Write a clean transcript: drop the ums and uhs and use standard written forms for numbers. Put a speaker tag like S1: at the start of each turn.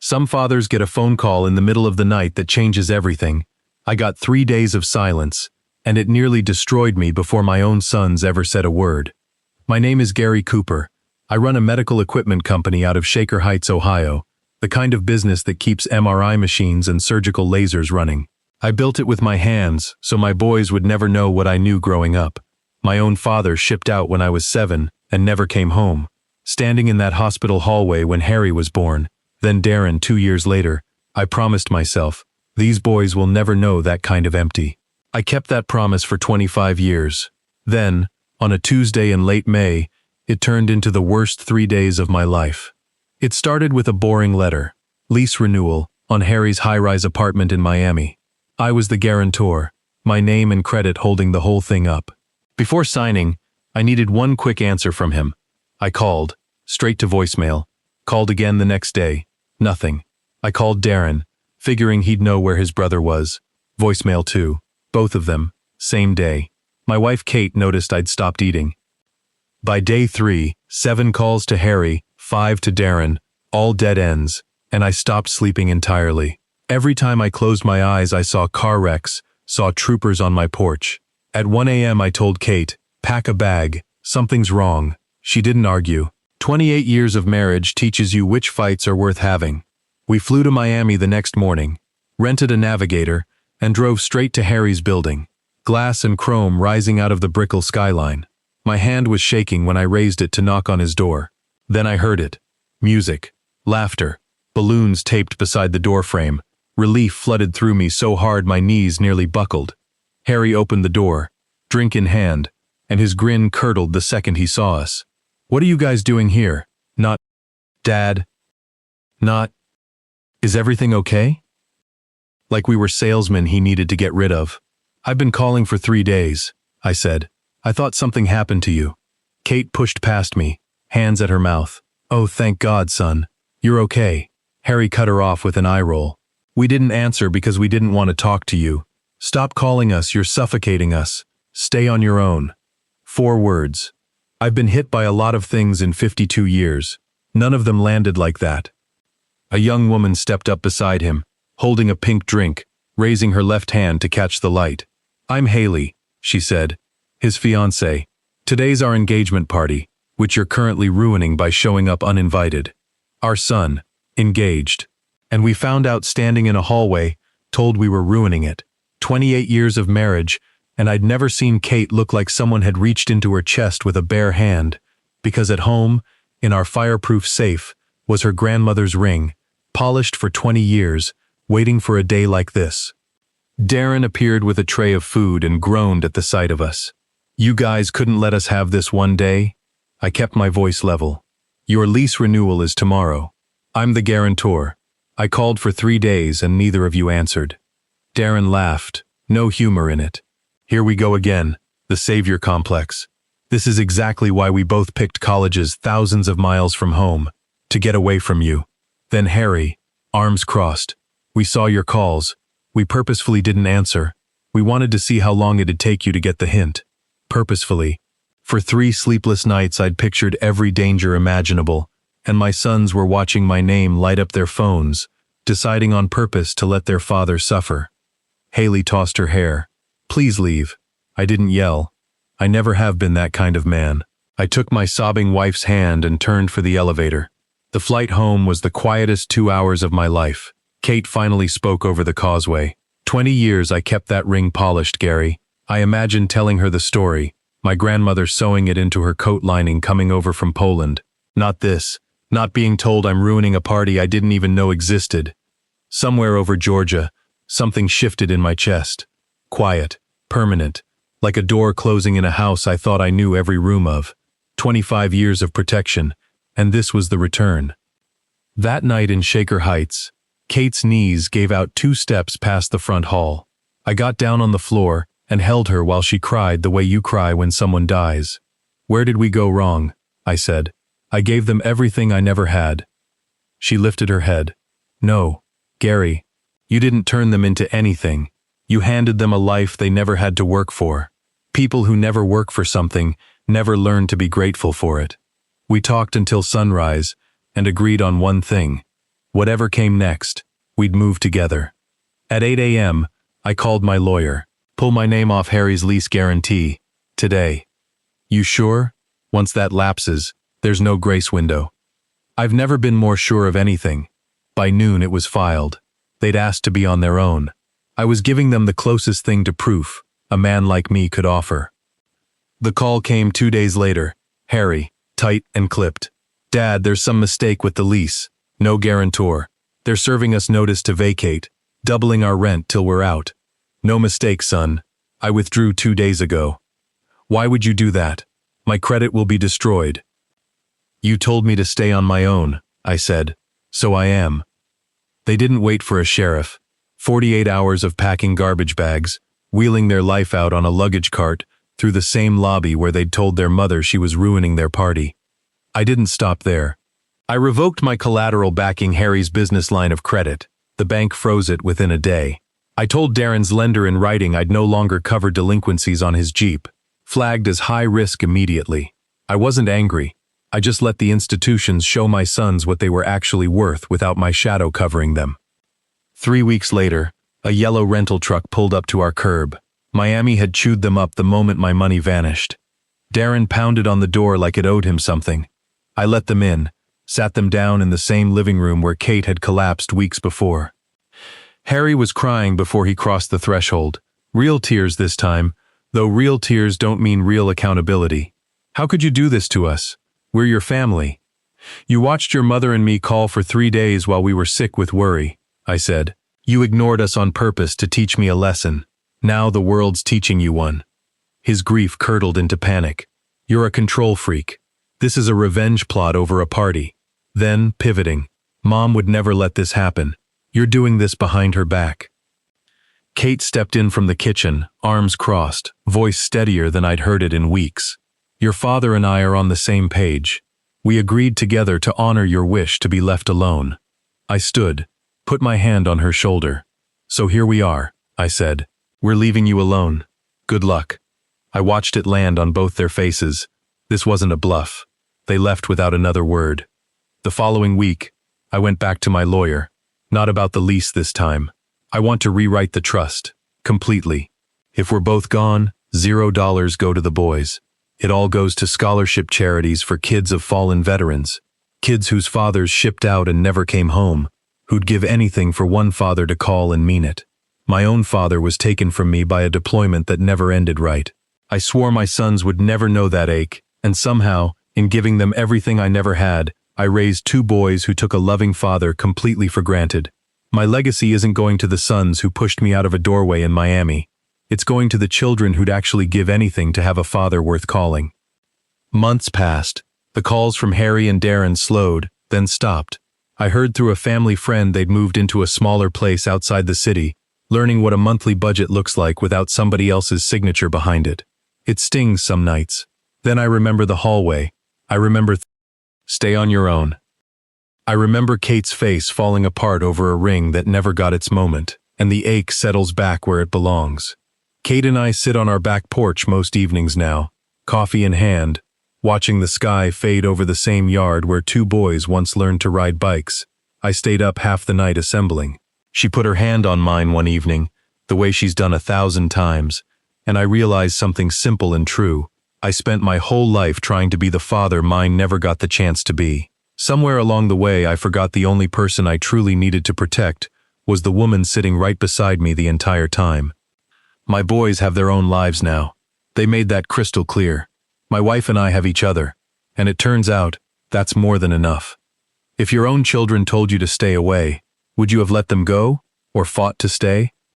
S1: Some fathers get a phone call in the middle of the night that changes everything. I got 3 days of silence, and it nearly destroyed me before my own sons ever said a word. My name is Gary Cooper. I run a medical equipment company out of Shaker Heights, Ohio, the kind of business that keeps MRI machines and surgical lasers running. I built it with my hands, so my boys would never know what I knew growing up. My own father shipped out when I was 7 and never came home. Standing in that hospital hallway when Harry was born, then Darren 2 years later, I promised myself, these boys will never know that kind of empty. I kept that promise for 25 years. Then, on a Tuesday in late May, it turned into the worst 3 days of my life. It started with a boring letter, lease renewal, on Harry's high-rise apartment in Miami. I was the guarantor, my name and credit holding the whole thing up. Before signing, I needed one quick answer from him. I called, straight to voicemail, called again the next day, nothing. I called Darren, figuring he'd know where his brother was. Voicemail too, both of them, same day. My wife Kate noticed I'd stopped eating. By day 3, 7 calls to Harry, 5 to Darren, all dead ends, and I stopped sleeping entirely. Every time I closed my eyes I saw car wrecks, saw troopers on my porch. At 1 a.m. I told Kate, pack a bag, something's wrong. She didn't argue. 28 years of marriage teaches you which fights are worth having. We flew to Miami the next morning, rented a Navigator, and drove straight to Harry's building. Glass and chrome rising out of the Brickell skyline. My hand was shaking when I raised it to knock on his door. Then I heard it. Music. Laughter. Balloons taped beside the doorframe. Relief flooded through me so hard my knees nearly buckled. Harry opened the door, drink in hand, and his grin curdled the second he saw us. What are you guys doing here? Not, Dad. Not, is everything okay? Like we were salesmen he needed to get rid of. I've been calling for 3 days, I said. I thought something happened to you. Kate pushed past me, hands at her mouth. Oh, thank God, son. You're okay. Harry cut her off with an eye roll. We didn't answer because we didn't want to talk to you. Stop calling us, you're suffocating us. Stay on your own. 4 words. I've been hit by a lot of things in 52 years. None of them landed like that. A young woman stepped up beside him, holding a pink drink, raising her left hand to catch the light. I'm Haley, she said, his fiancée. Today's our engagement party, which you're currently ruining by showing up uninvited. Our son, engaged. And we found out standing in a hallway, told we were ruining it. 28 years of marriage, and I'd never seen Kate look like someone had reached into her chest with a bare hand, because at home, in our fireproof safe, was her grandmother's ring, polished for 20 years, waiting for a day like this. Darren appeared with a tray of food and groaned at the sight of us. You guys couldn't let us have this one day? I kept my voice level. Your lease renewal is tomorrow. I'm the guarantor. I called for 3 days and neither of you answered. Darren laughed, no humor in it. Here we go again, the savior complex. This is exactly why we both picked colleges thousands of miles from home, to get away from you. Then Harry, arms crossed. We saw your calls. We purposefully didn't answer. We wanted to see how long it'd take you to get the hint. Purposefully. For 3 sleepless nights I'd pictured every danger imaginable, and my sons were watching my name light up their phones, deciding on purpose to let their father suffer. Haley tossed her hair. Please leave. I didn't yell. I never have been that kind of man. I took my sobbing wife's hand and turned for the elevator. The flight home was the quietest 2 hours of my life. Kate finally spoke over the causeway. 20 years I kept that ring polished, Gary. I imagined telling her the story, my grandmother sewing it into her coat lining coming over from Poland. Not this. Not being told I'm ruining a party I didn't even know existed. Somewhere over Georgia, something shifted in my chest. Quiet, permanent, like a door closing in a house I thought I knew every room of. 25 years of protection, and this was the return. That night in Shaker Heights, Kate's knees gave out 2 steps past the front hall. I got down on the floor and held her while she cried the way you cry when someone dies. Where did we go wrong? I said. I gave them everything I never had. She lifted her head. No, Gary, you didn't turn them into anything. You handed them a life they never had to work for. People who never work for something never learn to be grateful for it. We talked until sunrise and agreed on one thing. Whatever came next, we'd move together. At 8 a.m., I called my lawyer. Pull my name off Harry's lease guarantee. Today. You sure? Once that lapses, there's no grace window. I've never been more sure of anything. By noon it was filed. They'd asked to be on their own. I was giving them the closest thing to proof a man like me could offer. The call came 2 days later. Harry, tight and clipped. Dad, there's some mistake with the lease. No guarantor. They're serving us notice to vacate, doubling our rent till we're out. No mistake, son. I withdrew 2 days ago. Why would you do that? My credit will be destroyed. You told me to stay on my own, I said. So I am. They didn't wait for a sheriff. 48 hours of packing garbage bags, wheeling their life out on a luggage cart through the same lobby where they'd told their mother she was ruining their party. I didn't stop there. I revoked my collateral backing Harry's business line of credit. The bank froze it within a day. I told Darren's lender in writing I'd no longer cover delinquencies on his Jeep, flagged as high risk immediately. I wasn't angry. I just let the institutions show my sons what they were actually worth without my shadow covering them. 3 weeks later, a yellow rental truck pulled up to our curb. Miami had chewed them up the moment my money vanished. Darren pounded on the door like it owed him something. I let them in, sat them down in the same living room where Kate had collapsed weeks before. Harry was crying before he crossed the threshold. Real tears this time, though real tears don't mean real accountability. How could you do this to us? We're your family. You watched your mother and me call for 3 days while we were sick with worry, I said. You ignored us on purpose to teach me a lesson. Now the world's teaching you one. His grief curdled into panic. You're a control freak. This is a revenge plot over a party. Then, pivoting. Mom would never let this happen. You're doing this behind her back. Kate stepped in from the kitchen, arms crossed, voice steadier than I'd heard it in weeks. Your father and I are on the same page. We agreed together to honor your wish to be left alone. I stood, put my hand on her shoulder. So here we are, I said. We're leaving you alone. Good luck. I watched it land on both their faces. This wasn't a bluff. They left without another word. The following week, I went back to my lawyer. Not about the lease this time. I want to rewrite the trust. Completely. If we're both gone, $0 go to the boys. It all goes to scholarship charities for kids of fallen veterans. Kids whose fathers shipped out and never came home. Who'd give anything for one father to call and mean it. My own father was taken from me by a deployment that never ended right. I swore my sons would never know that ache, and somehow, in giving them everything I never had, I raised 2 boys who took a loving father completely for granted. My legacy isn't going to the sons who pushed me out of a doorway in Miami. It's going to the children who'd actually give anything to have a father worth calling. Months passed. The calls from Harry and Darren slowed, then stopped. I heard through a family friend they'd moved into a smaller place outside the city, learning what a monthly budget looks like without somebody else's signature behind it. It stings some nights. Then I remember the hallway. I remember stay on your own. I remember Kate's face falling apart over a ring that never got its moment, and the ache settles back where it belongs. Kate and I sit on our back porch most evenings now, coffee in hand, watching the sky fade over the same yard where 2 boys once learned to ride bikes. I stayed up half the night assembling. She put her hand on mine one evening, the way she's done 1,000 times, and I realized something simple and true. I spent my whole life trying to be the father mine never got the chance to be. Somewhere along the way I forgot the only person I truly needed to protect was the woman sitting right beside me the entire time. My boys have their own lives now. They made that crystal clear. My wife and I have each other, and it turns out that's more than enough. If your own children told you to stay away, would you have let them go, or fought to stay?